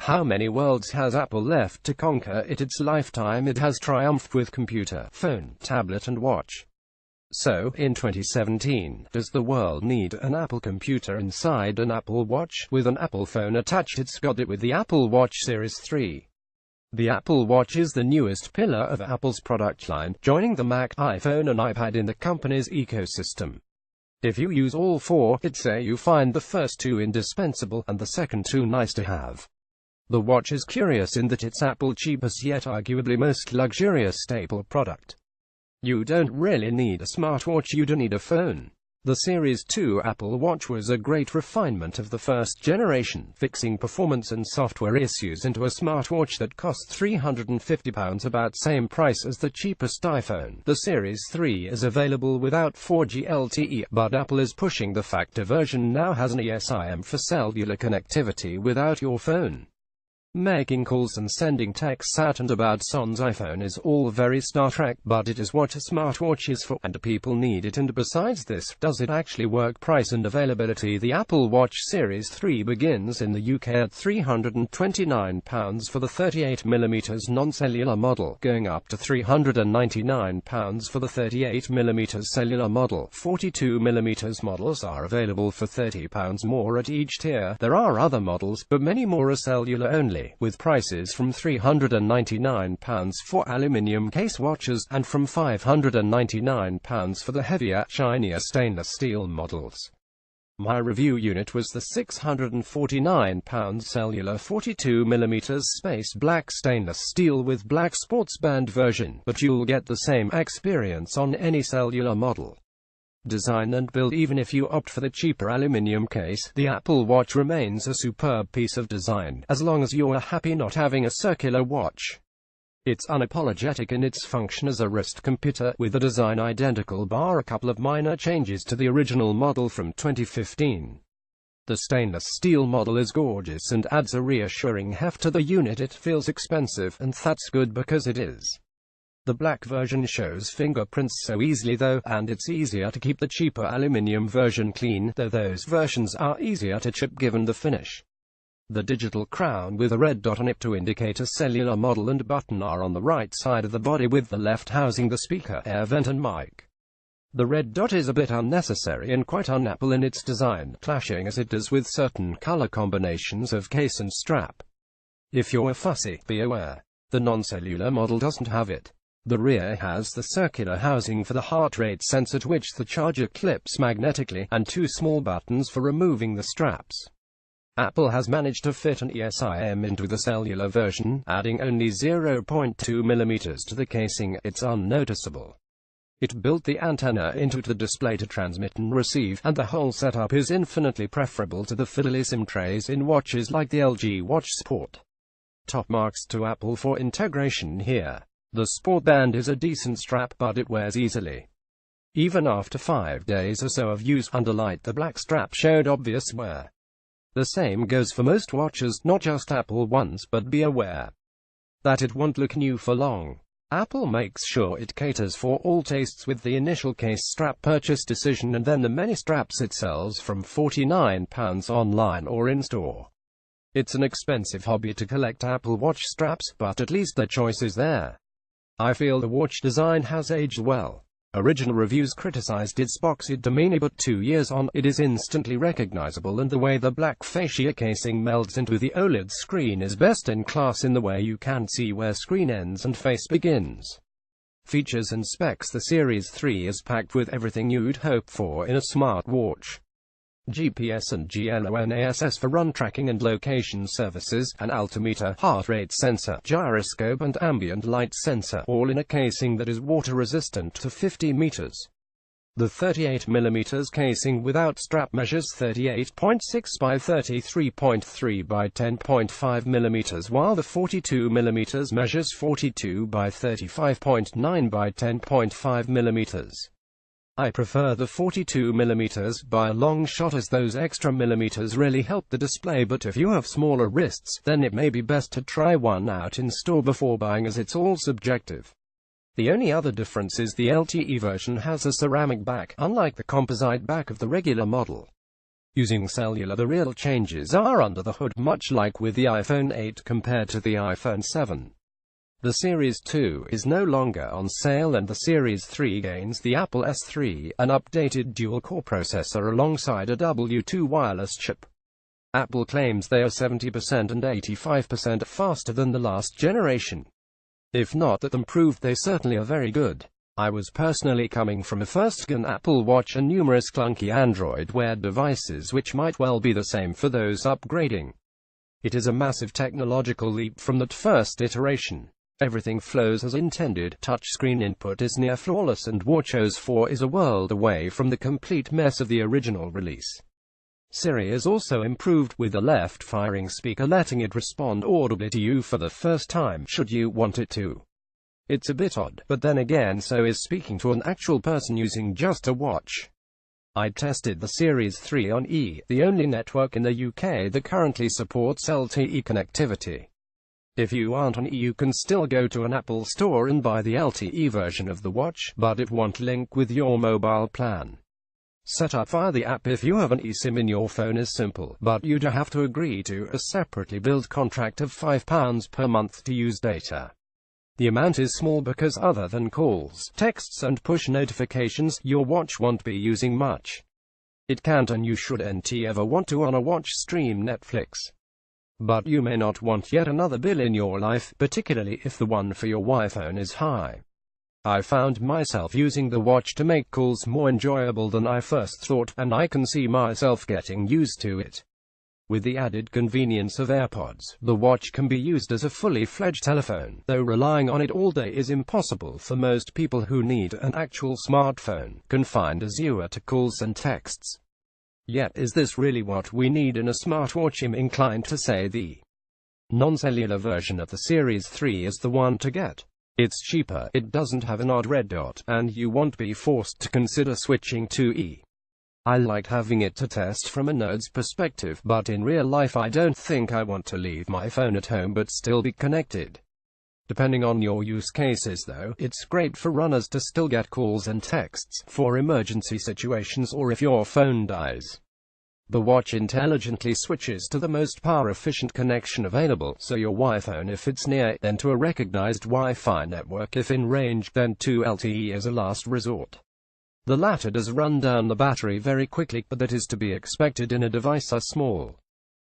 How many worlds has Apple left to conquer? In its lifetime it has triumphed with computer, phone, tablet and watch. So, in 2017, does the world need an Apple computer inside an Apple Watch? With an Apple phone attached, it's got it with the Apple Watch Series 3. The Apple Watch is the newest pillar of Apple's product line, joining the Mac, iPhone and iPad in the company's ecosystem. If you use all four, it'd say you find the first two indispensable, and the second two nice to have. The watch is curious in that it's Apple's cheapest yet arguably most luxurious staple product. You don't really need a smartwatch, you do need a phone. The Series 2 Apple Watch was a great refinement of the first generation, fixing performance and software issues into a smartwatch that cost £350, about same price as the cheapest iPhone. The Series 3 is available without 4G LTE, but Apple is pushing the fact a version now has an eSIM for cellular connectivity without your phone. Making calls and sending texts out and about sans iPhone is all very Star Trek, but it is what a smartwatch is for, and people need it. And besides this, does it actually work? Price and availability. The Apple Watch Series 3 begins in the UK at £329 for the 38mm non-cellular model, going up to £399 for the 38mm cellular model. 42mm models are available for £30 more at each tier. There are other models, but many more are cellular only, with prices from £399 for aluminium case watches, and from £599 for the heavier, shinier stainless steel models. My review unit was the £649 cellular 42mm space black stainless steel with black sports band version, but you'll get the same experience on any cellular model. Design and build. Even if you opt for the cheaper aluminium case, the Apple Watch remains a superb piece of design, as long as you're happy not having a circular watch. It's unapologetic in its function as a wrist computer, with a design identical bar a couple of minor changes to the original model from 2015. The stainless steel model is gorgeous and adds a reassuring heft to the unit. It feels expensive, and that's good because it is. The black version shows fingerprints so easily though, and it's easier to keep the cheaper aluminium version clean, though those versions are easier to chip given the finish. The digital crown with a red dot on it to indicate a cellular model and button are on the right side of the body, with the left housing the speaker, air vent and mic. The red dot is a bit unnecessary and quite un-Apple in its design, clashing as it does with certain color combinations of case and strap. If you're fussy, be aware. The non-cellular model doesn't have it. The rear has the circular housing for the heart rate sensor, to which the charger clips magnetically, and two small buttons for removing the straps. Apple has managed to fit an eSIM into the cellular version, adding only 0.2mm to the casing. It's unnoticeable. It built the antenna into the display to transmit and receive, and the whole setup is infinitely preferable to the fiddly SIM trays in watches like the LG Watch Sport. Top marks to Apple for integration here. The Sport Band is a decent strap, but it wears easily. Even after 5 days or so of use, underlight the black strap showed obvious wear. The same goes for most watches, not just Apple ones, but be aware that it won't look new for long. Apple makes sure it caters for all tastes with the initial case strap purchase decision, and then the many straps it sells from £49 online or in-store. It's an expensive hobby to collect Apple Watch straps, but at least the choice is there. I feel the watch design has aged well. Original reviews criticized its boxy demeanor, but 2 years on, it is instantly recognizable, and the way the black fascia casing melds into the OLED screen is best in class in the way you can't see where screen ends and face begins. Features and specs. The Series 3 is packed with everything you'd hope for in a smartwatch. GPS and GLONASS for run tracking and location services, an altimeter, heart rate sensor, gyroscope and ambient light sensor, all in a casing that is water resistant to 50 meters. The 38mm casing without strap measures 38.6 by 33.3 by 10.5mm, while the 42mm measures 42 by 35.9 by 10.5mm. I prefer the 42mm by a long shot, as those extra millimeters really help the display, but if you have smaller wrists, then it may be best to try one out in store before buying, as it's all subjective. The only other difference is the LTE version has a ceramic back, unlike the composite back of the regular model. Using cellular, the real changes are under the hood, much like with the iPhone 8 compared to the iPhone 7. The Series 2 is no longer on sale and the Series 3 gains the Apple S3, an updated dual-core processor alongside a W2 wireless chip. Apple claims they are 70% and 85% faster than the last generation. If not that improved, they certainly are very good. I was personally coming from a first-gen Apple Watch and numerous clunky Android Wear devices which might well be the same for those upgrading. It is a massive technological leap from that first iteration. Everything flows as intended, touchscreen input is near flawless, and WatchOS 4 is a world away from the complete mess of the original release. Siri is also improved, with a left-firing speaker letting it respond audibly to you for the first time, should you want it to. It's a bit odd, but then again so is speaking to an actual person using just a watch. I tested the Series 3 on E, the only network in the UK that currently supports LTE connectivity. If you aren't on E, you can still go to an Apple store and buy the LTE version of the watch, but it won't link with your mobile plan. Set up via the app if you have an eSIM in your phone is simple, but you do have to agree to a separately billed contract of £5 per month to use data. The amount is small because other than calls, texts and push notifications, your watch won't be using much. It can't and you shouldn't ever want to on a watch stream Netflix. But you may not want yet another bill in your life, particularly if the one for your iPhone is high. I found myself using the watch to make calls more enjoyable than I first thought, and I can see myself getting used to it. With the added convenience of AirPods, the watch can be used as a fully fledged telephone, though relying on it all day is impossible for most people who need an actual smartphone, confined as you are to calls and texts. Yet is this really what we need in a smartwatch? I'm inclined to say the non-cellular version of the Series 3 is the one to get. It's cheaper, it doesn't have an odd red dot, and you won't be forced to consider switching to E. I liked having it to test from a nerd's perspective, but in real life I don't think I want to leave my phone at home but still be connected. Depending on your use cases though, it's great for runners to still get calls and texts, for emergency situations or if your phone dies. The watch intelligently switches to the most power-efficient connection available, so your iPhone if it's near, then to a recognized Wi-Fi network if in range, then to LTE as a last resort. The latter does run down the battery very quickly, but that is to be expected in a device as small.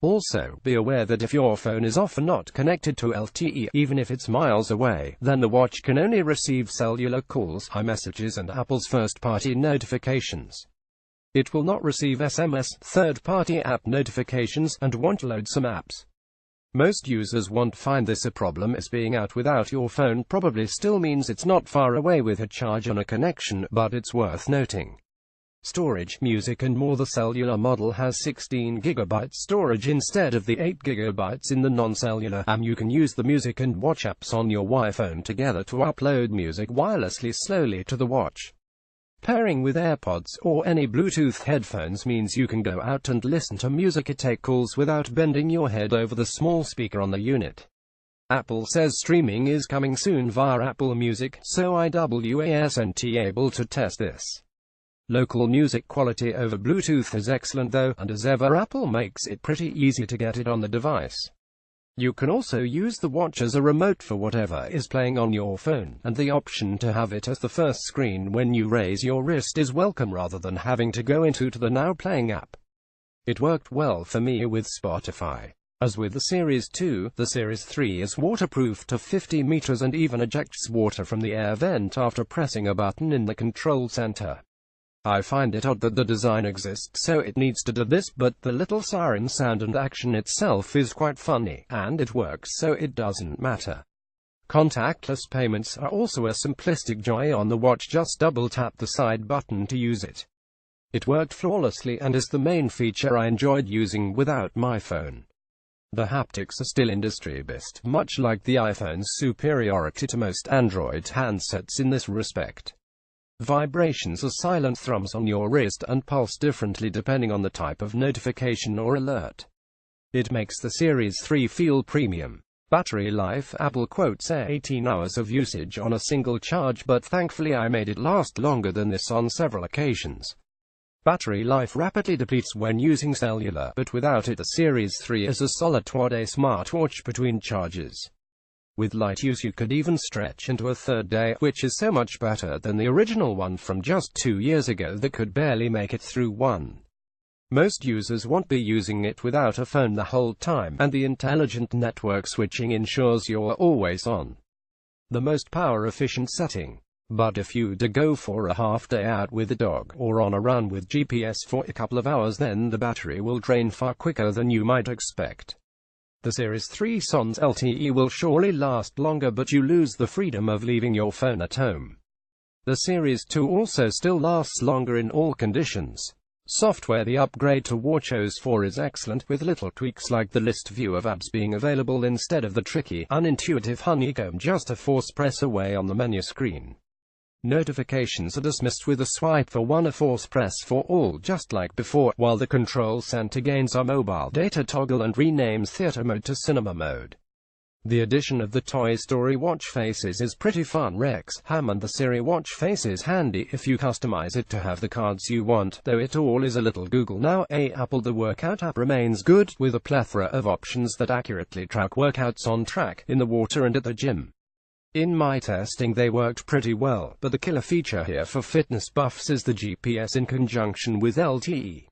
Also, be aware that if your phone is often not connected to LTE, even if it's miles away, then the watch can only receive cellular calls, iMessages and Apple's first-party notifications. It will not receive SMS, third-party app notifications, and won't load some apps. Most users won't find this a problem, as being out without your phone probably still means it's not far away with a charge and a connection, but it's worth noting. Storage, music and more. The cellular model has 16 GB storage instead of the 8 GB in the non-cellular, and you can use the music and watch apps on your iPhone together to upload music wirelessly slowly to the watch. Pairing with AirPods or any Bluetooth headphones means you can go out and listen to music or take calls without bending your head over the small speaker on the unit. Apple says streaming is coming soon via Apple Music, so I wasn't able to test this. Local music quality over Bluetooth is excellent though, and as ever Apple makes it pretty easy to get it on the device. You can also use the watch as a remote for whatever is playing on your phone, and the option to have it as the first screen when you raise your wrist is welcome rather than having to go into the Now Playing app. It worked well for me with Spotify. As with the Series 2, the Series 3 is waterproof to 50 meters and even ejects water from the air vent after pressing a button in the control center. I find it odd that the design exists so it needs to do this, but the little siren sound and action itself is quite funny, and it works so it doesn't matter. Contactless payments are also a simplistic joy on the watch, just double tap the side button to use it. It worked flawlessly and is the main feature I enjoyed using without my phone. The haptics are still industry best, much like the iPhone's superiority to most Android handsets in this respect. Vibrations are silent thrums on your wrist and pulse differently depending on the type of notification or alert. It makes the Series 3 feel premium. Battery life, Apple quotes 18 hours of usage on a single charge, but thankfully I made it last longer than this on several occasions. Battery life rapidly depletes when using cellular, but without it the Series 3 is a solid toward-day smartwatch between charges. With light use you could even stretch into a third day, which is so much better than the original one from just 2 years ago that could barely make it through one. Most users won't be using it without a phone the whole time, and the intelligent network switching ensures you're always on. The most power-efficient setting. But if you do go for a half day out with a dog, or on a run with GPS for a couple of hours, then the battery will drain far quicker than you might expect. The Series 3 Sans LTE will surely last longer, but you lose the freedom of leaving your phone at home. The Series 2 also still lasts longer in all conditions. Software: the upgrade to WatchOS 4 is excellent, with little tweaks like the list view of apps being available instead of the tricky, unintuitive honeycomb just a force press away on the menu screen. Notifications are dismissed with a swipe for one, a force press for all just like before, while the control center gains a mobile data toggle and renames theater mode to cinema mode. The addition of the Toy Story watch faces is pretty fun. Rex Hammond: the Siri watch face is handy if you customize it to have the cards you want, though it all is a little Google now. Apple: the workout app remains good, with a plethora of options that accurately track workouts on track, in the water and at the gym. In my testing they worked pretty well, but the killer feature here for fitness buffs is the GPS in conjunction with LTE.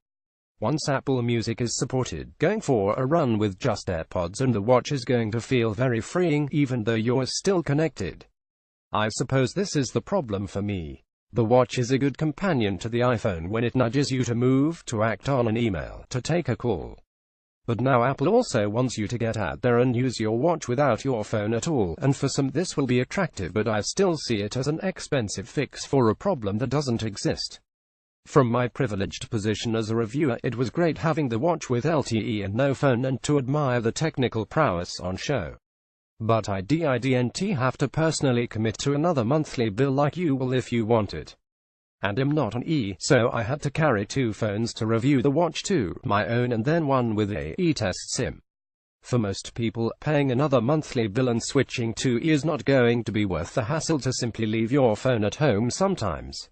Once Apple Music is supported, going for a run with just AirPods and the watch is going to feel very freeing, even though you're still connected. I suppose this is the problem for me. The watch is a good companion to the iPhone when it nudges you to move, to act on an email, to take a call. But now Apple also wants you to get out there and use your watch without your phone at all, and for some this will be attractive, but I still see it as an expensive fix for a problem that doesn't exist. From my privileged position as a reviewer, it was great having the watch with LTE and no phone, and to admire the technical prowess on show. But I didn't have to personally commit to another monthly bill like you will if you want it. And I'm not an so I had to carry two phones to review the watch too, my own and then one with a test SIM. For most people, paying another monthly bill and switching to is not going to be worth the hassle to simply leave your phone at home sometimes.